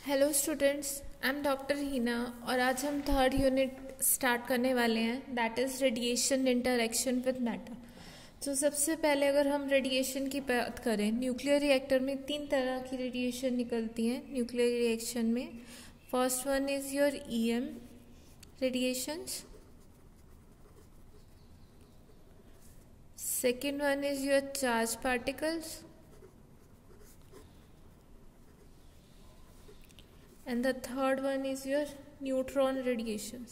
Hello students, I am doctor Heena और आज हम थर्ड यूनिट स्टार्ट करने वाले हैं, that is radiation interaction with matter. तो सबसे पहले अगर हम रेडिएशन की बात करें, न्यूक्लियर रिएक्टर में 3 तरह की रेडिएशन निकलती हैं न्यूक्लियर रिएक्शन में। First one is your EM radiations, second one is your charge particles, and the third one is your neutron radiations.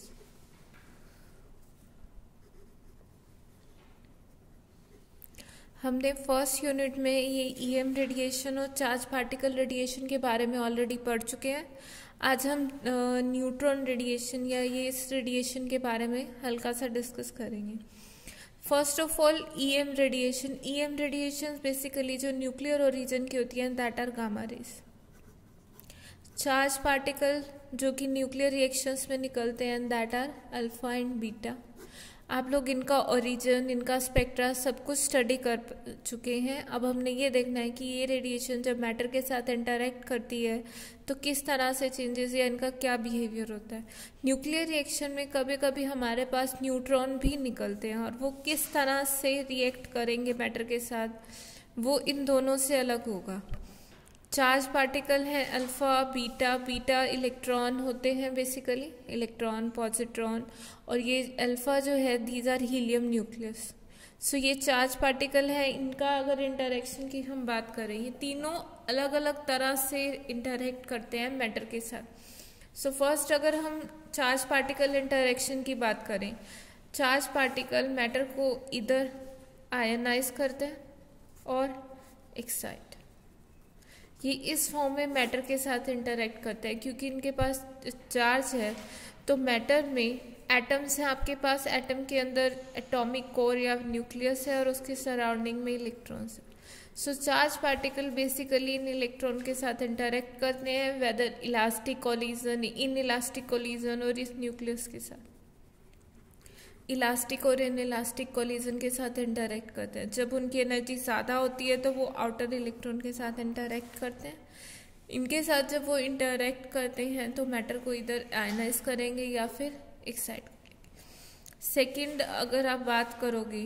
हमने फर्स्ट यूनिट में ये ईएम रेडिएशन और चार्ज पार्टिकल रेडिएशन के बारे में ऑलरेडी पढ़ चुके हैं। आज हम न्यूट्रॉन रेडिएशन या ये इस रेडिएशन के बारे में हल्का सा डिस्कस करेंगे। First of all EM radiation basically जो न्यूक्लियर ओरिजिन की होती हैं, that are gamma rays. Charge particle जो कि न्यूक्लियर रिएक्शंस में निकलते हैं, that are alpha and beta. आप लोग इनका ओरिजिन, इनका स्पेक्ट्रा सब कुछ स्टडी कर चुके हैं। अब हमने ये देखना है कि ये रेडिएशन जब मैटर के साथ इंटरैक्ट करती है तो किस तरह से चेंजेस या इनका क्या बिहेवियर होता है। न्यूक्लियर रिएक्शन में कभी कभी हमारे पास न्यूट्रॉन भी निकलते हैं और वो किस तरह से रिएक्ट करेंगे मैटर के साथ, वो इन दोनों से अलग होगा। चार्ज पार्टिकल है अल्फा बीटा इलेक्ट्रॉन होते हैं, बेसिकली इलेक्ट्रॉन पॉजिट्रॉन, और ये अल्फा जो है दीज आर हीलियम न्यूक्लियस। सो ये चार्ज पार्टिकल है, इनका अगर इंटरेक्शन की हम बात करें, ये तीनों अलग अलग तरह से इंटरेक्ट करते हैं मैटर के साथ। सो फर्स्ट अगर हम चार्ज पार्टिकल इंटरेक्शन की बात करें, चार्ज पार्टिकल मैटर को इधर आयनाइज करते हैं और एक्साइट, ये इस फॉर्म में मैटर के साथ इंटरैक्ट करता है। क्योंकि इनके पास चार्ज है तो मैटर में एटम्स हैं, आपके पास एटम के अंदर एटॉमिक कोर या न्यूक्लियस है और उसके सराउंडिंग में इलेक्ट्रॉन्स है। सो चार्ज पार्टिकल बेसिकली इन इलेक्ट्रॉन के साथ इंटरैक्ट करते हैं, whether elastic collision, inelastic collision और इस न्यूक्लियस के साथ इलास्टिक और इन इलास्टिक कोलिजन के साथ इंटरैक्ट करते हैं। जब उनकी एनर्जी ज़्यादा होती है तो वो आउटर इलेक्ट्रॉन के साथ इंटरैक्ट करते हैं। इनके साथ जब वो इंटरैक्ट करते हैं तो मैटर को इधर आयनाइज करेंगे या फिर एक्साइट करेंगे। सेकंड अगर आप बात करोगे,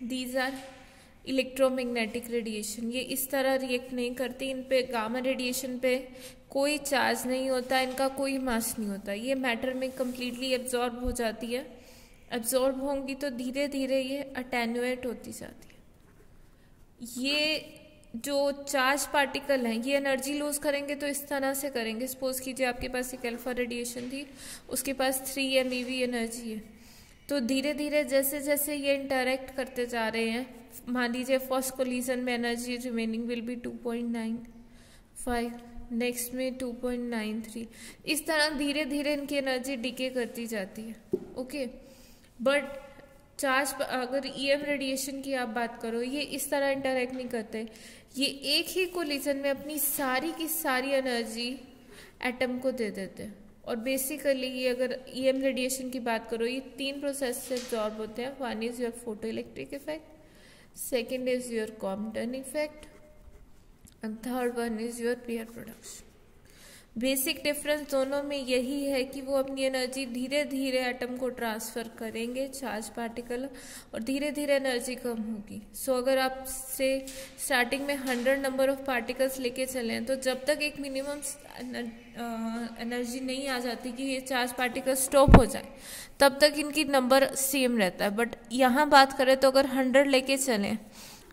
दीज आर इलेक्ट्रोमैग्नेटिक रेडिएशन, ये इस तरह रिएक्ट नहीं करती। इन पे गामा रेडिएशन पे कोई चार्ज नहीं होता, इनका कोई मास नहीं होता, ये मैटर में कम्प्लीटली एब्जॉर्ब हो जाती है। एब्जॉर्ब होंगी तो धीरे धीरे ये अटेन्यूएट होती जाती है। ये जो चार्ज पार्टिकल हैं ये एनर्जी लूज करेंगे तो इस तरह से करेंगे। सपोज कीजिए आपके पास एक अल्फा रेडिएशन थी, उसके पास 3 MeV एनर्जी है, तो धीरे धीरे जैसे जैसे ये इंटरैक्ट करते जा रहे हैं, मान लीजिए फर्स्ट कोलिजन में energy remaining will be 2.95, next में 2.93, इस तरह धीरे धीरे इनकी एनर्जी डिके करती जाती है। ओके, बट चार्ज अगर ईएम रेडिएशन की आप बात करो, ये इस तरह इंटरैक्ट नहीं करते। ये एक ही कोलिजन में अपनी सारी की सारी एनर्जी एटम को दे देते हैं। और बेसिकली ये अगर ईएम रेडिएशन की बात करो, ये 3 प्रोसेस से एब्जॉर्ब होते हैं। One is your photo electric effect, second is your Compton effect and third one is your pair production. Basic difference दोनों में यही है कि वो अपनी एनर्जी धीरे धीरे एटम को ट्रांसफ़र करेंगे, चार्ज पार्टिकल, और धीरे धीरे एनर्जी कम होगी। सो अगर आप से स्टार्टिंग में 100 नंबर ऑफ पार्टिकल्स लेके चलें तो जब तक एक मिनिमम एनर्जी नहीं आ जाती कि ये चार्ज पार्टिकल स्टॉप हो जाए, तब तक इनकी नंबर सेम रहता है। बट यहाँ बात करें तो अगर 100 लेके चलें,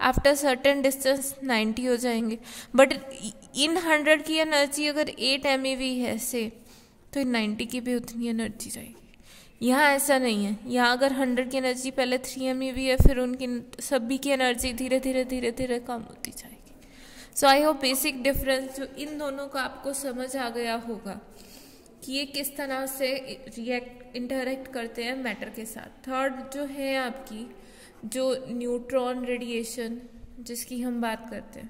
आफ्टर सर्टेन डिस्टेंस 90 हो जाएंगे। बट इन 100 की एनर्जी अगर 8 MeV है से, तो इन 90 की भी उतनी एनर्जी जाएगी। यहाँ ऐसा नहीं है, यहाँ अगर 100 की एनर्जी पहले 3 MeV है, फिर उनकी सभी की एनर्जी धीरे धीरे कम होती जाएगी। सो आई होप बेसिक डिफरेंस जो इन दोनों का आपको समझ आ गया होगा कि ये किस तरह से इंटरैक्ट करते हैं मैटर के साथ। थर्ड जो है आपकी जो न्यूट्रॉन रेडिएशन जिसकी हम बात करते हैं,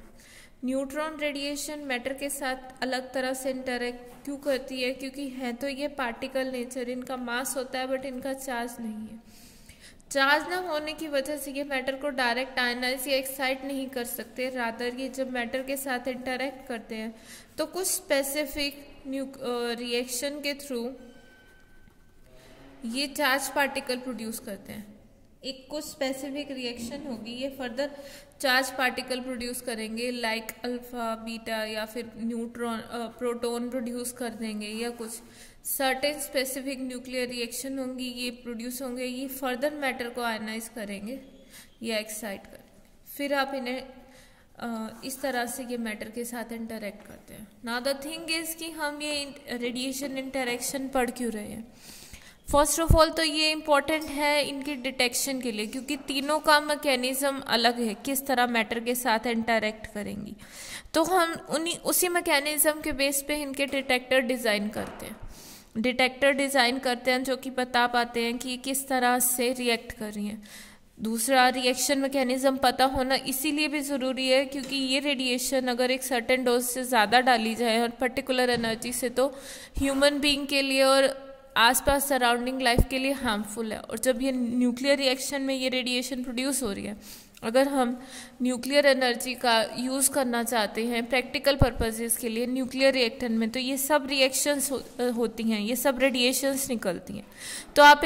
न्यूट्रॉन रेडिएशन मैटर के साथ अलग तरह से इंटरैक्ट क्यों करती है? क्योंकि है तो ये पार्टिकल नेचर, इनका मास होता है बट इनका चार्ज नहीं है। चार्ज ना होने की वजह से ये मैटर को डायरेक्ट आयनाइज या एक्साइट नहीं कर सकते। रादर ये जब मैटर के साथ इंटरैक्ट करते हैं तो कुछ स्पेसिफिक रिएक्शन के थ्रू ये चार्ज पार्टिकल प्रोड्यूस करते हैं। एक कुछ स्पेसिफिक रिएक्शन होगी, ये फर्दर चार्ज पार्टिकल प्रोड्यूस करेंगे, लाइक अल्फा बीटा, या फिर न्यूट्रॉन प्रोटॉन प्रोड्यूस कर देंगे, या कुछ सर्टेन स्पेसिफिक न्यूक्लियर रिएक्शन होंगी, ये प्रोड्यूस होंगे, ये फर्दर मैटर को आयनाइज करेंगे या एक्साइट करेंगे। फिर आप इन्हें इस तरह से ये मैटर के साथ इंटरेक्ट करते हैं। नाउ द थिंग इज कि हम ये रेडिएशन इंटरेक्शन पढ़ क्यों रहे हैं। फर्स्ट ऑफ ऑल तो ये इम्पॉर्टेंट है इनकी डिटेक्शन के लिए, क्योंकि तीनों का मैकेनिज्म अलग है, किस तरह मैटर के साथ इंटरेक्ट करेंगी। तो हम उसी मैकेनिज्म के बेस पे इनके डिटेक्टर डिज़ाइन करते हैं। डिटेक्टर डिज़ाइन करते हैं जो कि बता पाते हैं कि किस तरह से रिएक्ट कर रही हैं। दूसरा, रिएक्शन मैकेनिज्म पता होना इसीलिए भी ज़रूरी है क्योंकि ये रेडिएशन अगर एक सर्टेन डोज से ज़्यादा डाली जाए और पर्टिकुलर एनर्जी से, तो ह्यूमन बीइंग के लिए और आसपास सराउंडिंग लाइफ के लिए हार्मफुल है। और जब ये न्यूक्लियर रिएक्शन में ये रेडिएशन प्रोड्यूस हो रही है, अगर हम न्यूक्लियर एनर्जी का यूज़ करना चाहते हैं प्रैक्टिकल पर्पसेस के लिए न्यूक्लियर रिएक्टर में, तो ये सब रिएक्शंस होती हैं, ये सब रेडिएशंस निकलती हैं। तो आप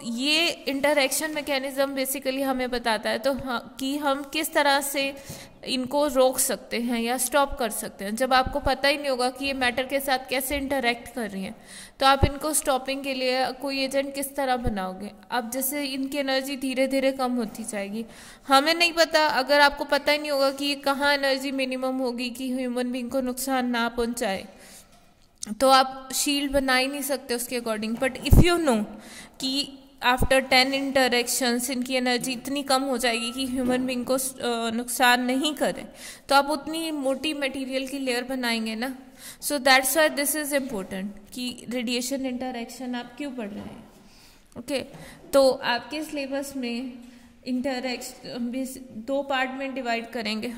ये इंटरैक्शन मैकेनिज्म बेसिकली हमें बताता है कि हम किस तरह से इनको रोक सकते हैं या स्टॉप कर सकते हैं। जब आपको पता ही नहीं होगा कि ये मैटर के साथ कैसे इंटरेक्ट कर रही हैं, तो आप इनको स्टॉपिंग के लिए कोई एजेंट किस तरह बनाओगे। अब जैसे इनकी एनर्जी धीरे धीरे कम होती जाएगी, हमें नहीं पता, अगर आपको पता ही नहीं होगा कि कहाँ एनर्जी मिनिमम होगी कि ह्यूमन बीइंग को नुकसान ना पहुँचाए, तो आप शील्ड बना ही नहीं सकते उसके according. But if you know कि आफ्टर 10 इंटरेक्शंस इनकी एनर्जी इतनी कम हो जाएगी कि ह्यूमन बीइंग को नुकसान नहीं करे, तो आप उतनी मोटी मटेरियल की लेयर बनाएंगे ना। So that's why this is important कि रेडिएशन इंटरेक्शन आप क्यों पढ़ रहे हैं। ओके, तो आपके सिलेबस में इंटरेक्शन 2 पार्ट में डिवाइड करेंगे।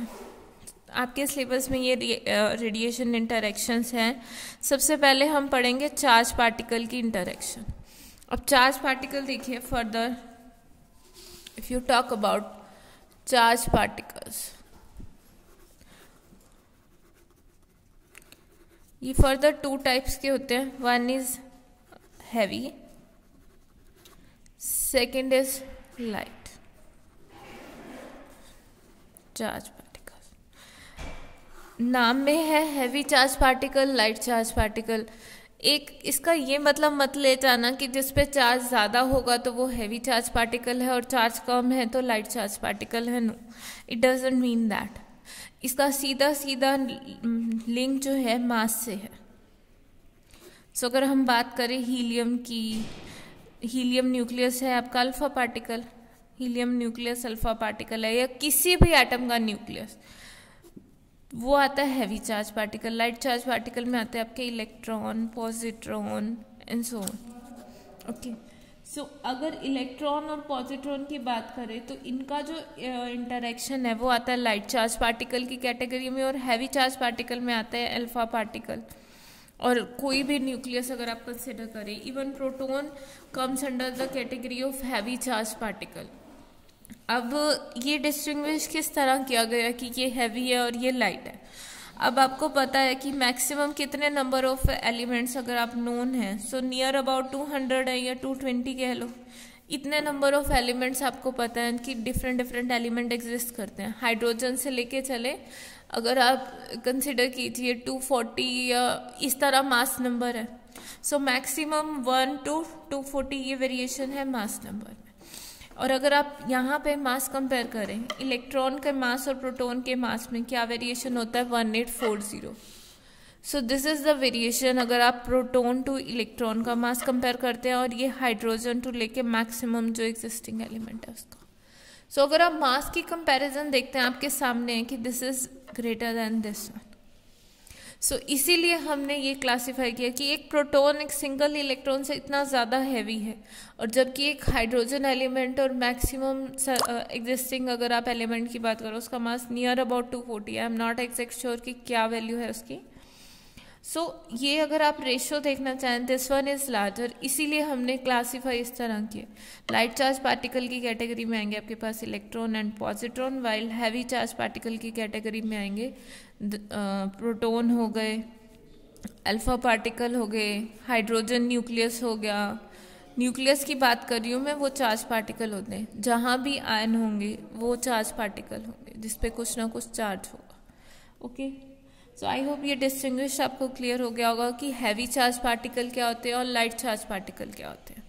आपके सिलेबस में ये रेडिएशन इंटरेक्शंस हैं। सबसे पहले हम पढ़ेंगे चार्ज पार्टिकल की इंटरेक्शन। अब चार्ज पार्टिकल देखिए, further if you talk about charge particles, ये फर्दर 2 टाइप्स के होते हैं। One is heavy, second is light charge. नाम में है heavy charge particle, light charge particle. एक इसका ये मतलब मत ले जाना कि जिस पे चार्ज ज़्यादा होगा तो वो हैवी चार्ज पार्टिकल है और चार्ज कम है तो लाइट चार्ज पार्टिकल है। No, it doesn't mean that. इसका सीधा सीधा लिंक जो है मास से है। सो अगर हम बात करें हीलियम की, हीलियम न्यूक्लियस है आपका alpha particle, helium nucleus alpha particle है, या किसी भी एटम का न्यूक्लियस, वो आता है heavy charge particle. Light charge particle में आते हैं आपके electron, positron and so on. Okay, so अगर इलेक्ट्रॉन और पॉजिट्रॉन की बात करें तो इनका जो इंटरेक्शन है वो आता है लाइट चार्ज पार्टिकल की कैटेगरी में, और हैवी चार्ज पार्टिकल में आता है अल्फा पार्टिकल। और कोई भी न्यूक्लियस अगर आप कंसिडर करें, even proton comes under the category of heavy charge particle. अब ये डिस्टिंग्विश किस तरह किया गया कि ये हैवी है और ये लाइट है। अब आपको पता है कि मैक्सिमम कितने नंबर ऑफ एलिमेंट्स अगर आप नोन हैं, सो नियर अबाउट 200 है या 220 कह लो, इतने नंबर ऑफ एलिमेंट्स आपको पता है कि डिफरेंट एलिमेंट एग्जिस्ट करते हैं। हाइड्रोजन से लेके चले, अगर आप कंसिडर कीजिए 240 या इस तरह मास नंबर है, सो मैक्सिमम 1 to 240 ये वेरिएशन है मास नंबर में। और अगर आप यहाँ पे मास कंपेयर करें, इलेक्ट्रॉन के मास और प्रोटॉन के मास में क्या वेरिएशन होता है, 1840। So this is the variation अगर आप प्रोटॉन टू इलेक्ट्रॉन का मास कंपेयर करते हैं, और ये हाइड्रोजन टू लेके मैक्सिमम जो एग्जिस्टिंग एलिमेंट है उसका। सो अगर आप मास की कंपैरिजन देखते हैं आपके सामने है कि this is greater than this one. So इसीलिए हमने ये क्लासिफाई किया कि एक प्रोटॉन एक सिंगल इलेक्ट्रॉन से इतना ज़्यादा हैवी है, और जबकि एक हाइड्रोजन एलिमेंट और मैक्सिमम एग्जिस्टिंग अगर आप एलिमेंट की बात करो उसका mass near about 240। I am not exact sure कि क्या वैल्यू है उसकी, सो ये अगर आप रेशियो देखना चाहें, दिस वन इज लार्जर, इसीलिए हमने क्लासीफाई इस तरह किए। लाइट चार्ज पार्टिकल की कैटेगरी में आएंगे आपके पास electron and positron, while heavy charge particle की कैटेगरी में आएंगे प्रोटॉन हो गए, अल्फा पार्टिकल हो गए, हाइड्रोजन न्यूक्लियस हो गया। न्यूक्लियस की बात कर रही हूँ मैं, वो चार्ज पार्टिकल होते हैं, जहाँ भी आयन होंगे वो चार्ज पार्टिकल होंगे जिसपे कुछ ना कुछ चार्ज होगा। ओके, सो आई होप ये डिस्टिंग्विश आपको क्लियर हो गया होगा कि हैवी चार्ज पार्टिकल क्या होते हैं और लाइट चार्ज पार्टिकल क्या होते हैं।